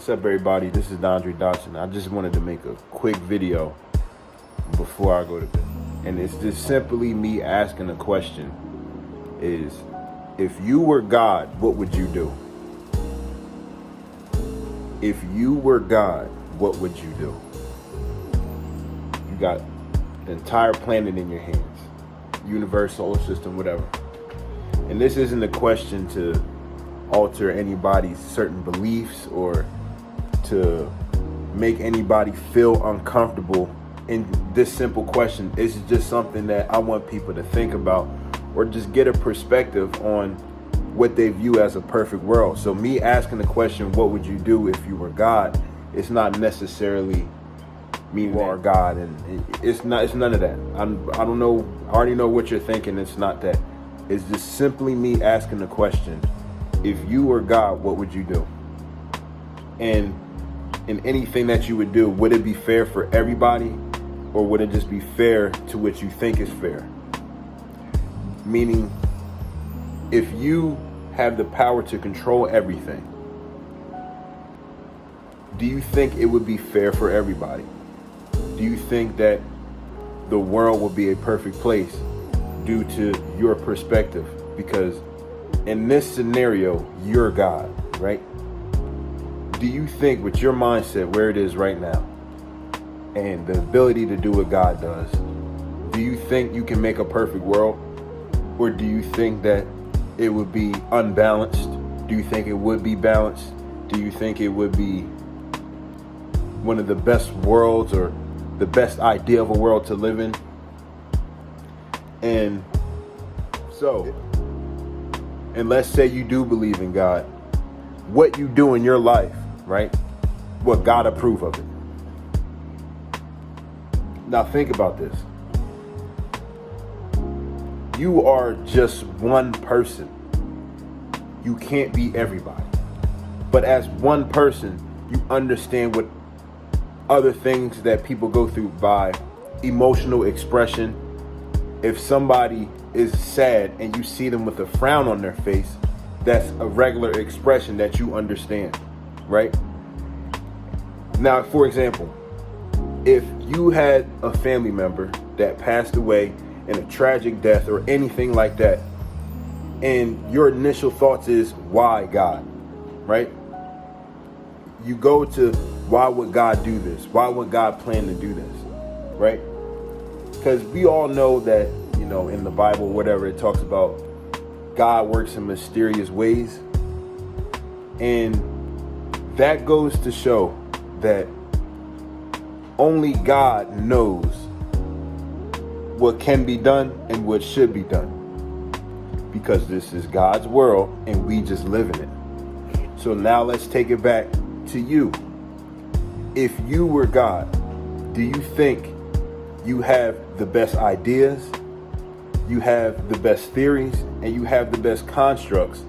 What's up, everybody? This is Dondre Dodson. I just wanted to make a quick video before I go to bed. And it's just simply me asking a question is, if you were God, what would you do? If you were God, what would you do? You got the entire planet in your hands, universe, solar system, whatever. And this isn't a question to alter anybody's certain beliefs or to make anybody feel uncomfortable. In this simple question, it's just something that I want people to think about or just get a perspective on what they view as a perfect world. So me asking the question, what would you do if you were God? It's not necessarily meaning you are God, and it's none of that. I don't know. I already know what you're thinking. It's not that. It's just simply me asking the question, if you were God, what would you do? And in anything that you would do, would it be fair for everybody, or would it just be fair to what you think is fair? Meaning, if you have the power to control everything, do you think it would be fair for everybody? Do you think that the world would be a perfect place due to your perspective? Because in this scenario, you're God, right? Do you think with your mindset where it is right now and the ability to do what God does, do you think you can make a perfect world? Or do you think that it would be unbalanced? Do you think it would be balanced? Do you think it would be one of the best worlds or the best idea of a world to live in? And so, and let's say you do believe in God, what you do in your life, right? What God approve of it. Now think about this. You are just one person. You can't be everybody. But as one person, you understand what other things that people go through by emotional expression. If somebody is sad and you see them with a frown on their face, that's a regular expression that you understand, right? Now, for example, if you had a family member that passed away in a tragic death or anything like that, and your initial thoughts is, why God, right? You go to, why would God do this? Why would God plan to do this, right? Because we all know that, you know, in the Bible, whatever, it talks about God works in mysterious ways. And that goes to show that only God knows what can be done and what should be done. Because this is God's world and we just live in it. So now let's take it back to you. If you were God, do you think you have the best ideas, you have the best theories, and you have the best constructs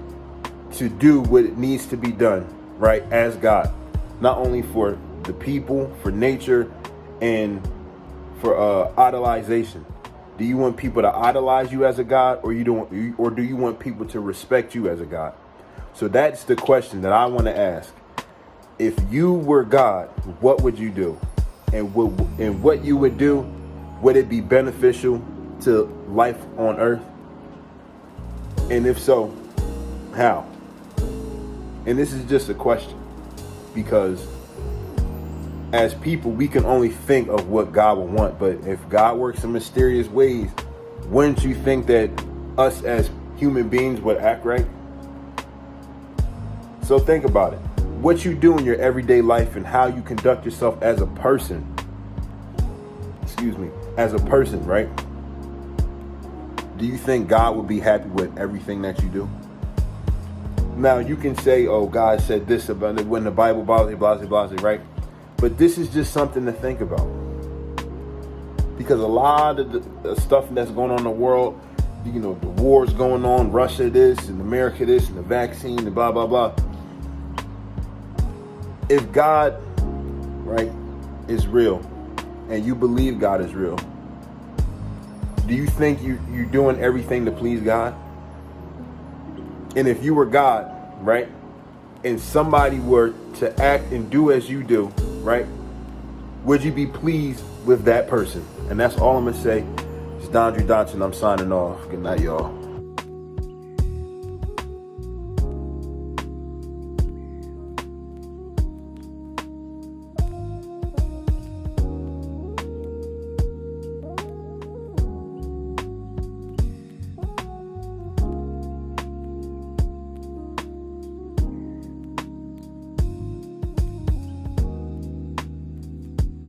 to do what it needs to be done, right, as God? Not only for the people, for nature, and for idolization. Do you want people to idolize you as a God, or do you want people to respect you as a God? So that's the question that I want to ask. If you were God, what would you do? And what you would do, would it be beneficial to life on earth? And if so, how? And this is just a question, because as people, we can only think of what God would want. But if God works in mysterious ways, wouldn't you think that us as human beings would act right? So think about it. What you do in your everyday life and how you conduct yourself as a person. As a person, right? Do you think God would be happy with everything that you do? Now, you can say, oh, God said this about it when the Bible, blah, blah, blah, blah, right? But this is just something to think about. Because a lot of the stuff that's going on in the world, you know, the wars going on, Russia this, and America this, and the vaccine, and blah, blah, blah. If God, right, is real, and you believe God is real, do you think you're doing everything to please God? And if you were God, right, and somebody were to act and do as you do, right? Would you be pleased with that person? And that's all I'm going to say. It's Dondre Dotson. I'm signing off. Good night, y'all.